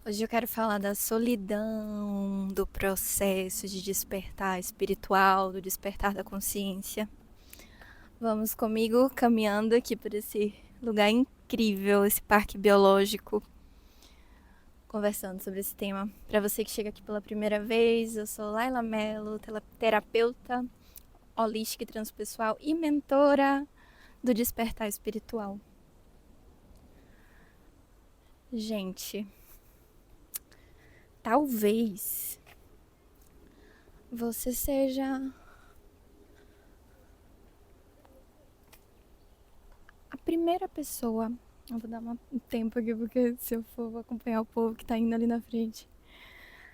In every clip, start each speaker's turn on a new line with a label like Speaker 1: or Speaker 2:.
Speaker 1: Hoje eu quero falar da solidão, do processo de despertar espiritual, do despertar da consciência. Vamos comigo caminhando aqui por esse lugar incrível, esse parque biológico, conversando sobre esse tema. Para você que chega aqui pela primeira vez, eu sou Laila Mello, terapeuta holística e transpessoal e mentora do despertar espiritual. Gente, talvez você seja a primeira pessoa. Eu vou dar um tempo aqui, porque se eu for, vou acompanhar o povo que tá indo ali na frente.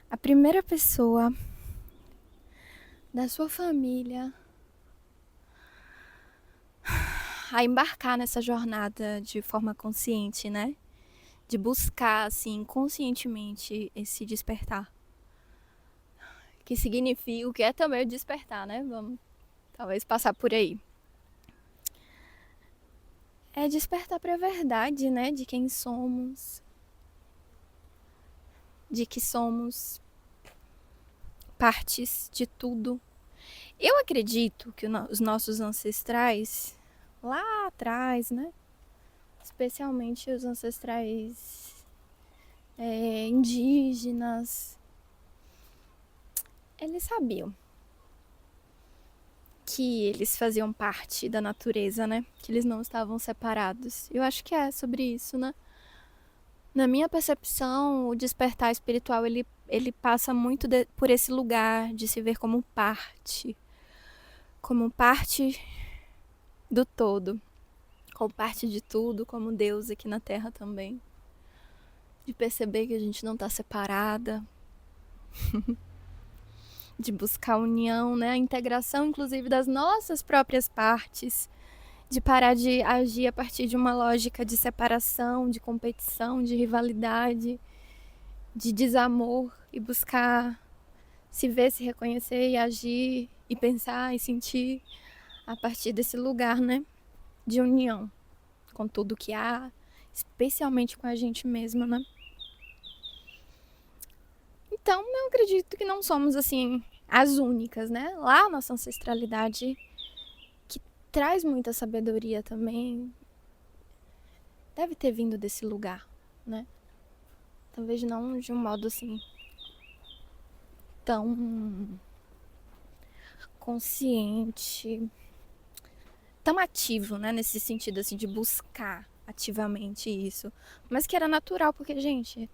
Speaker 1: A primeira pessoa da sua família a embarcar nessa jornada de forma consciente, né? De buscar, assim, conscientemente esse despertar. Que significa, o que é também o despertar, né? Vamos talvez passar por aí. É despertar para a verdade, né? De quem somos. De que somos partes de tudo. Eu acredito que os nossos ancestrais, lá atrás, né? Especialmente os ancestrais indígenas, eles sabiam que eles faziam parte da natureza, né? Que eles não estavam separados. Eu acho que é sobre isso, né? Na minha percepção, o despertar espiritual, ele passa muito por esse lugar de se ver como parte do todo, como parte de tudo, como Deus aqui na Terra também. De perceber que a gente não está separada, de buscar a união, né? A integração, inclusive, das nossas próprias partes, de parar de agir a partir de uma lógica de separação, de competição, de rivalidade, de desamor e buscar se ver, se reconhecer e agir e pensar e sentir a partir desse lugar, né? De união com tudo que há, especialmente com a gente mesma, né? Então, eu acredito que não somos, assim, as únicas, né? Lá a nossa ancestralidade, que traz muita sabedoria também, deve ter vindo desse lugar, né? Talvez não de um modo, assim, tão consciente, tão ativo, né? Nesse sentido, assim, de buscar ativamente isso. Mas que era natural, porque, gente,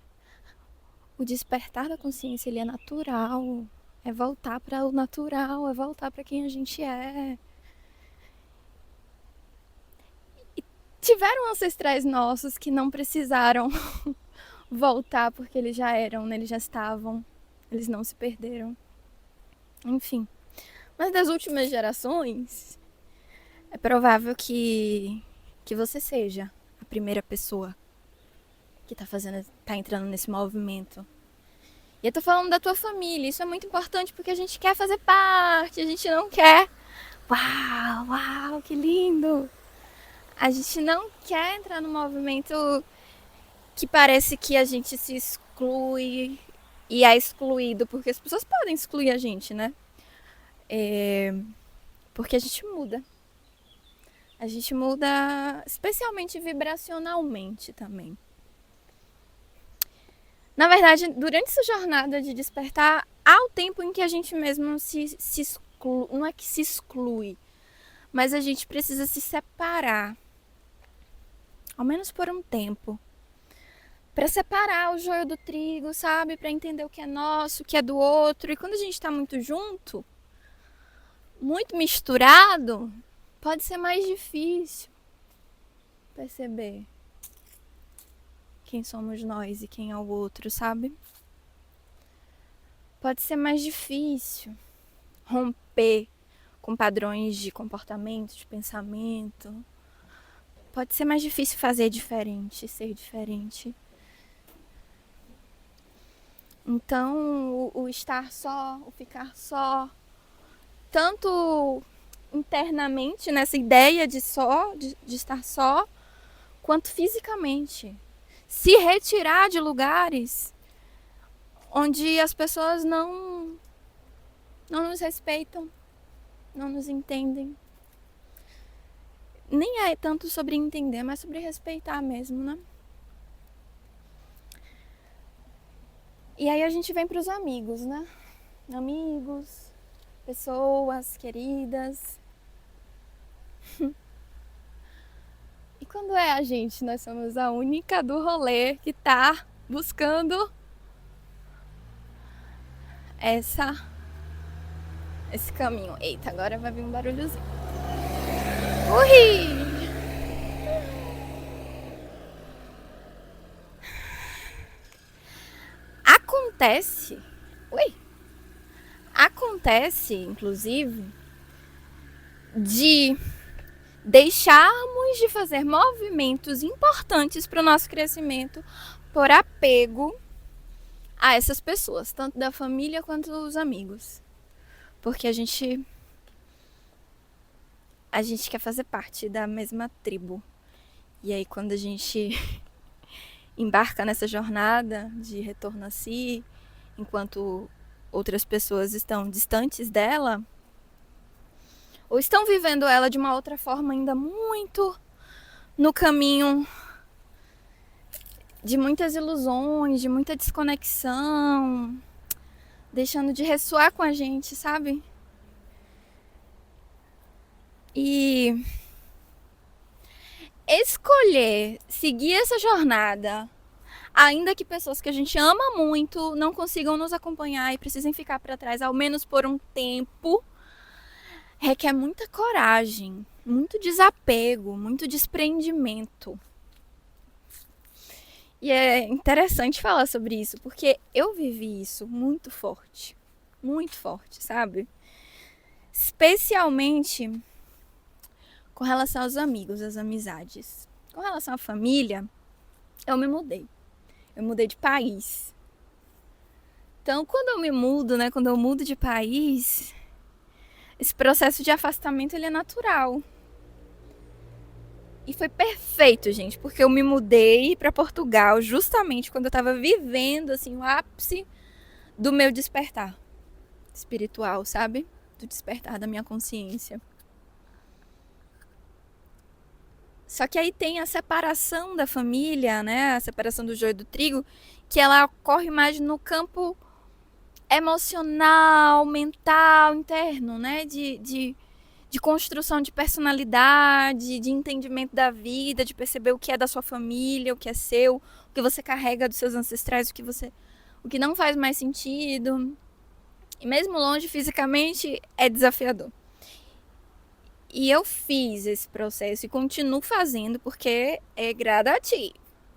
Speaker 1: o despertar da consciência, ele é natural. É voltar para o natural, é voltar para quem a gente é. E tiveram ancestrais nossos que não precisaram voltar porque eles já eram, né? Eles já estavam, eles não se perderam. Enfim. Mas das últimas gerações, é provável que você seja a primeira pessoa que tá entrando nesse movimento. E eu tô falando da tua família, isso é muito importante porque a gente quer fazer parte, a gente não quer. Uau, uau, que lindo! A gente não quer entrar no movimento que parece que a gente se exclui e é excluído, porque as pessoas podem excluir a gente, né? Porque a gente muda. A gente muda especialmente vibracionalmente também. Na verdade, durante essa jornada de despertar, há o tempo em que a gente mesmo se exclui. Não é que se exclui, mas a gente precisa se separar. Ao menos por um tempo. Para separar o joio do trigo, sabe? Para entender o que é nosso, o que é do outro. E quando a gente tá muito junto, muito misturado, pode ser mais difícil perceber quem somos nós e quem é o outro, sabe? Pode ser mais difícil romper com padrões de comportamento, de pensamento. Pode ser mais difícil fazer diferente, ser diferente. Então, o estar só, o ficar só, tanto internamente, nessa ideia de estar só, quanto fisicamente. Se retirar de lugares onde as pessoas não nos respeitam, não nos entendem. Nem é tanto sobre entender, mas sobre respeitar mesmo, né? E aí a gente vem pros amigos, né? Amigos, pessoas queridas. E quando é a gente, nós somos a única do rolê que tá buscando esse caminho. Eita, agora vai vir um barulhozinho. Ui! Acontece, inclusive, de deixarmos de fazer movimentos importantes para o nosso crescimento por apego a essas pessoas, tanto da família quanto dos amigos. Porque a gente quer fazer parte da mesma tribo. E aí quando a gente embarca nessa jornada de retorno a si, enquanto outras pessoas estão distantes dela, ou estão vivendo ela de uma outra forma ainda muito no caminho de muitas ilusões, de muita desconexão, deixando de ressoar com a gente, sabe? E escolher seguir essa jornada, ainda que pessoas que a gente ama muito não consigam nos acompanhar e precisem ficar para trás, ao menos por um tempo, requer muita coragem, muito desapego, muito desprendimento. E é interessante falar sobre isso, porque eu vivi isso muito forte, sabe? Especialmente com relação aos amigos, às amizades. Com relação à família, eu me mudei. Eu mudei de país. Então, quando eu me mudo, né, quando eu mudo de país, esse processo de afastamento ele é natural. E foi perfeito, gente, porque eu me mudei para Portugal justamente quando eu estava vivendo assim o ápice do meu despertar espiritual, sabe? Do despertar da minha consciência. Só que aí tem a separação da família, né? A separação do joio e do trigo, que ela ocorre mais no campo emocional, mental, interno, né? De construção de personalidade, de entendimento da vida, de perceber o que é da sua família, o que é seu, o que você carrega dos seus ancestrais, o que não faz mais sentido. E mesmo longe fisicamente é desafiador. E eu fiz esse processo e continuo fazendo porque é gradativo,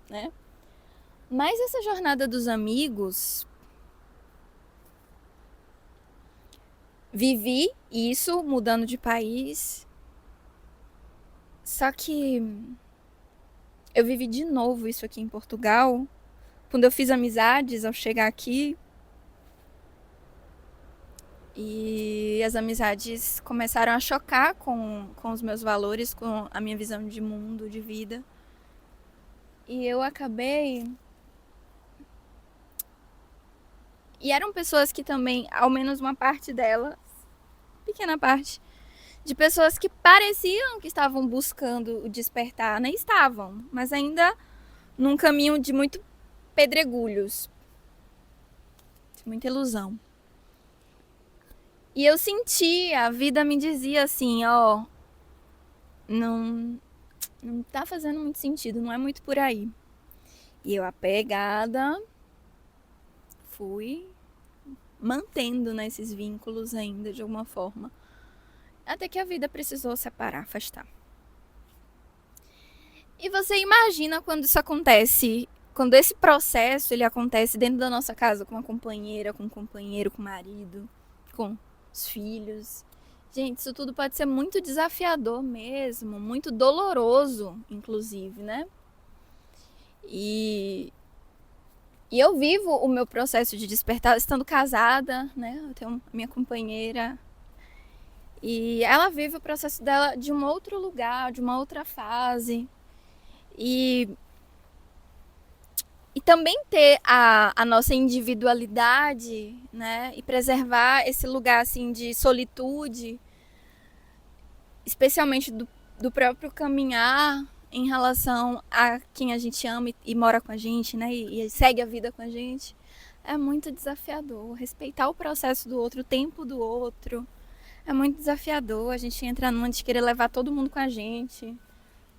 Speaker 1: né? Mas essa jornada dos amigos, vivi isso mudando de país, só que eu vivi de novo isso aqui em Portugal, quando eu fiz amizades ao chegar aqui. E as amizades começaram a chocar com os meus valores, com a minha visão de mundo, de vida. E eu acabei... E eram pessoas que também, ao menos uma parte delas, pequena parte, de pessoas que pareciam que estavam buscando o despertar, né? Estavam, mas ainda num caminho de muito pedregulhos, de muita ilusão. E eu sentia, a vida me dizia assim, ó, não tá fazendo muito sentido, não é muito por aí. E eu apegada, fui mantendo, né, esses vínculos ainda de alguma forma. Até que a vida precisou separar, afastar. E você imagina quando isso acontece, quando esse processo ele acontece dentro da nossa casa, com uma companheira, com um companheiro, com o marido, com os filhos. Gente, isso tudo pode ser muito desafiador mesmo, muito doloroso, inclusive, né? E eu vivo o meu processo de despertar estando casada, né? Eu tenho a minha companheira e ela vive o processo dela de um outro lugar, de uma outra fase. E E também ter a nossa individualidade, né? E preservar esse lugar assim de solitude, especialmente do próprio caminhar em relação a quem a gente ama e mora com a gente, né? E segue a vida com a gente. É muito desafiador. Respeitar o processo do outro, o tempo do outro. É muito desafiador. A gente entra numa de querer levar todo mundo com a gente,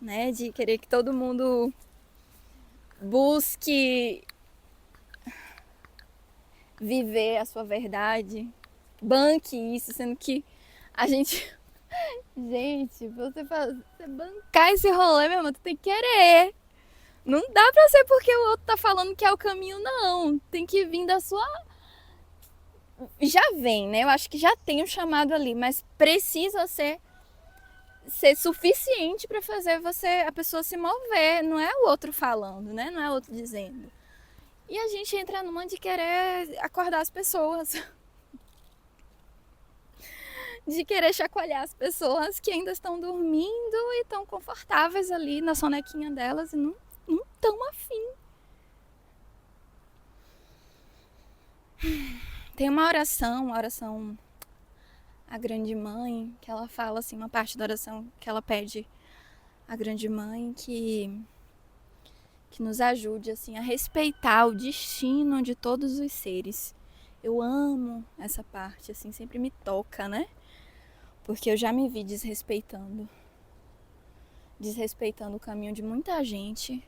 Speaker 1: né? De querer que todo mundo busque viver a sua verdade, banque isso, sendo que a gente... Gente, você bancar esse rolê, meu irmão, tu tem que querer. Não dá pra ser porque o outro tá falando que é o caminho, não. Tem que vir da sua... Já vem, né? Eu acho que já tem um chamado ali, mas precisa ser suficiente pra fazer a pessoa se mover. Não é o outro falando, né? Não é o outro dizendo. E a gente entra numa de querer acordar as pessoas. De querer chacoalhar as pessoas que ainda estão dormindo e estão confortáveis ali na sonequinha delas e não estão afim. Tem uma oração à Grande Mãe, que ela fala assim, uma parte da oração que ela pede à Grande Mãe que nos ajude assim a respeitar o destino de todos os seres. Eu amo essa parte, assim, sempre me toca, né? Porque eu já me vi desrespeitando o caminho de muita gente,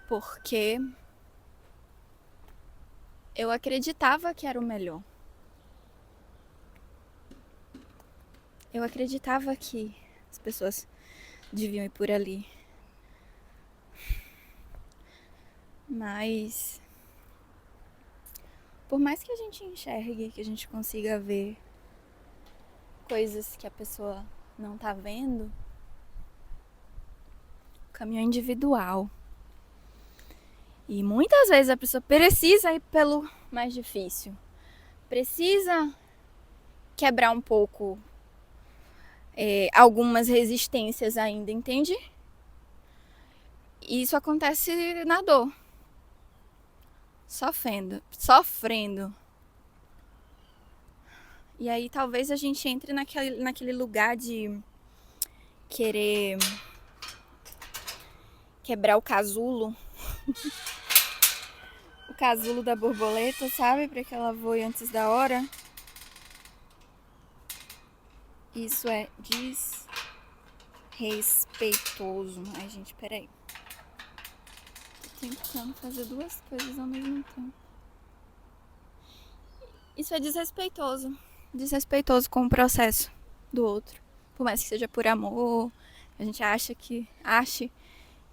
Speaker 1: porque eu acreditava que era o melhor. Eu acreditava que as pessoas deviam ir por ali. Mas por mais que a gente enxergue, que a gente consiga ver coisas que a pessoa não tá vendo, o caminho é individual. E muitas vezes a pessoa precisa ir pelo mais difícil. Precisa quebrar um pouco algumas resistências ainda, entende? E isso acontece na dor. Sofrendo. E aí talvez a gente entre naquele lugar de querer quebrar o casulo. O casulo da borboleta, sabe? Para que ela voe antes da hora. Isso é desrespeitoso. Ai, gente, peraí. Tô tentando fazer duas coisas ao mesmo tempo. Isso é desrespeitoso. Desrespeitoso com o processo do outro. Por mais que seja por amor, a gente ache que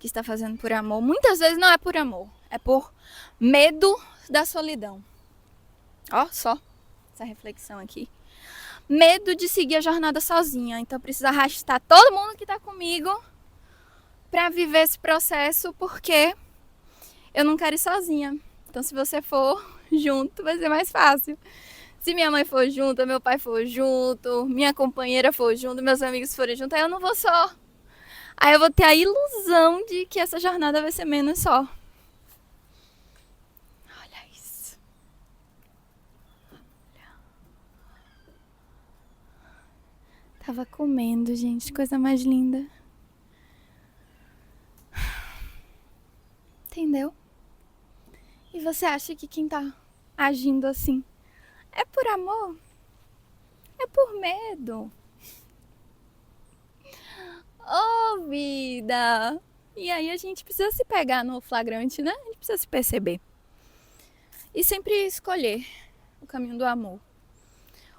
Speaker 1: está fazendo por amor. Muitas vezes não é por amor, é por medo da solidão. Ó, só essa reflexão aqui. Medo de seguir a jornada sozinha. Então eu preciso arrastar todo mundo que tá comigo pra viver esse processo, porque eu não quero ir sozinha. Então se você for junto, vai ser mais fácil. Se minha mãe for junto, meu pai for junto, minha companheira for junto, meus amigos forem junto, aí eu não vou só. Aí eu vou ter a ilusão de que essa jornada vai ser menos só. Olha isso. Tava comendo, gente. Coisa mais linda. Entendeu? E você acha que quem tá agindo assim é por amor? É por medo? Oh, vida! E aí a gente precisa se pegar no flagrante, né? A gente precisa se perceber. E sempre escolher o caminho do amor.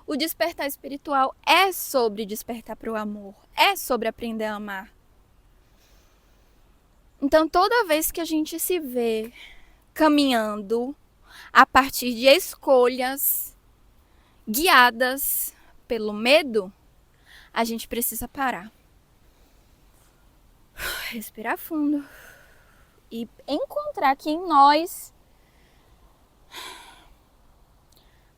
Speaker 1: O despertar espiritual é sobre despertar para o amor. É sobre aprender a amar. Então, toda vez que a gente se vê caminhando a partir de escolhas guiadas pelo medo, a gente precisa parar. Respirar fundo. E encontrar aqui em nós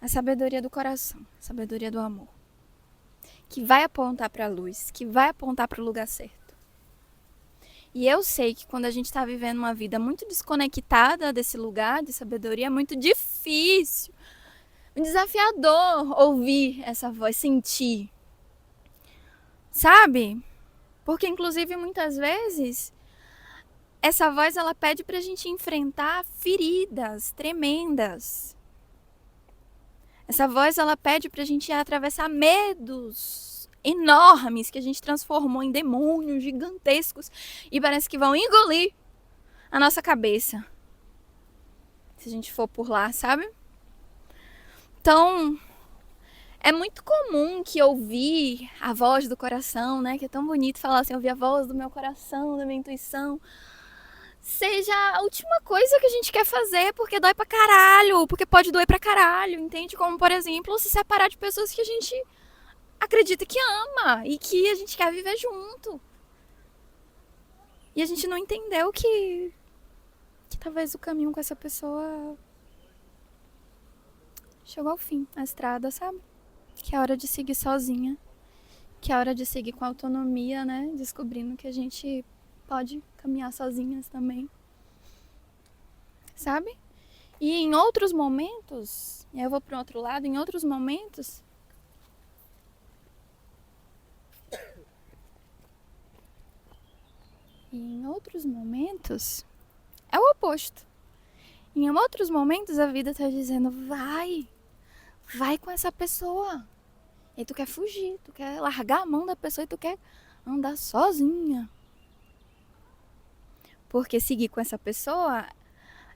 Speaker 1: a sabedoria do coração, a sabedoria do amor, que vai apontar para a luz, que vai apontar para o lugar certo. E eu sei que quando a gente está vivendo uma vida muito desconectada desse lugar de sabedoria, é muito difícil, muito desafiador ouvir essa voz, sentir. Sabe? Porque, inclusive, muitas vezes, essa voz ela pede pra gente enfrentar feridas tremendas. Essa voz ela pede pra gente atravessar medos enormes que a gente transformou em demônios gigantescos e parece que vão engolir a nossa cabeça. Se a gente for por lá, sabe? Então, é muito comum que ouvir a voz do coração, né? Que é tão bonito falar assim, ouvir a voz do meu coração, da minha intuição, seja a última coisa que a gente quer fazer, porque dói pra caralho, porque pode doer pra caralho, entende? Como, por exemplo, se separar de pessoas que a gente acredita que ama e que a gente quer viver junto. E a gente não entendeu que talvez o caminho com essa pessoa chegou ao fim, a estrada, sabe? Que é hora de seguir sozinha, que é hora de seguir com autonomia, né? Descobrindo que a gente pode caminhar sozinhas também, sabe? E em outros momentos, e eu vou para o outro lado, em outros momentos, é o oposto. Em outros momentos a vida tá dizendo, vai com essa pessoa. E tu quer fugir, tu quer largar a mão da pessoa e tu quer andar sozinha. Porque seguir com essa pessoa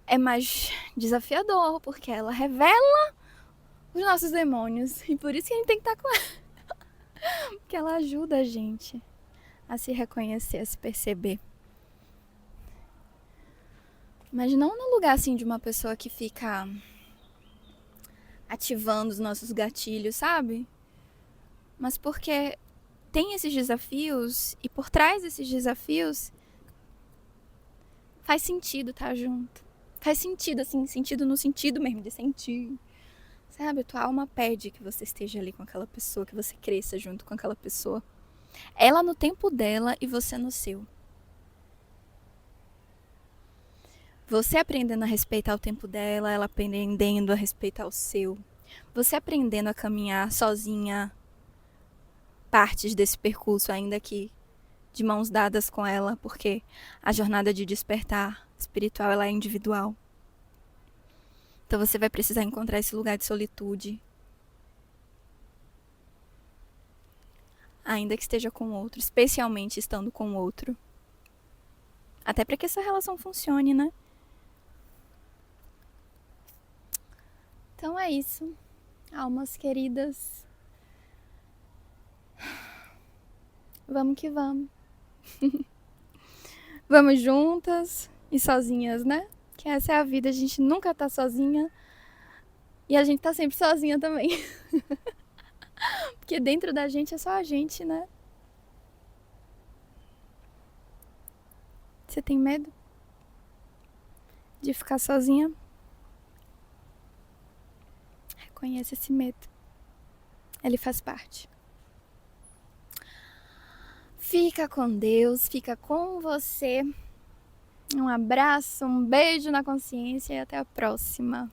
Speaker 1: é mais desafiador, porque ela revela os nossos demônios. E por isso que a gente tem que estar com ela. Porque ela ajuda a gente a se reconhecer, a se perceber. Mas não no lugar assim de uma pessoa que fica ativando os nossos gatilhos, sabe? Mas porque tem esses desafios e por trás desses desafios faz sentido estar junto. Faz sentido, assim, sentido no sentido mesmo de sentir. Sabe? Tua alma pede que você esteja ali com aquela pessoa, que você cresça junto com aquela pessoa. Ela no tempo dela e você no seu. Você aprendendo a respeitar o tempo dela, ela aprendendo a respeitar o seu. Você aprendendo a caminhar sozinha partes desse percurso, ainda que de mãos dadas com ela, porque a jornada de despertar espiritual ela é individual. Então você vai precisar encontrar esse lugar de solitude, ainda que esteja com o outro, especialmente estando com o outro. Até para que essa relação funcione, né? Então é isso, almas queridas. Vamos que vamos. Vamos juntas e sozinhas, né? Que essa é a vida, a gente nunca tá sozinha. E a gente tá sempre sozinha também. Porque dentro da gente é só a gente, né? Você tem medo de ficar sozinha? Reconheça esse medo. Ele faz parte. Fica com Deus, fica com você. Um abraço, um beijo na consciência e até a próxima.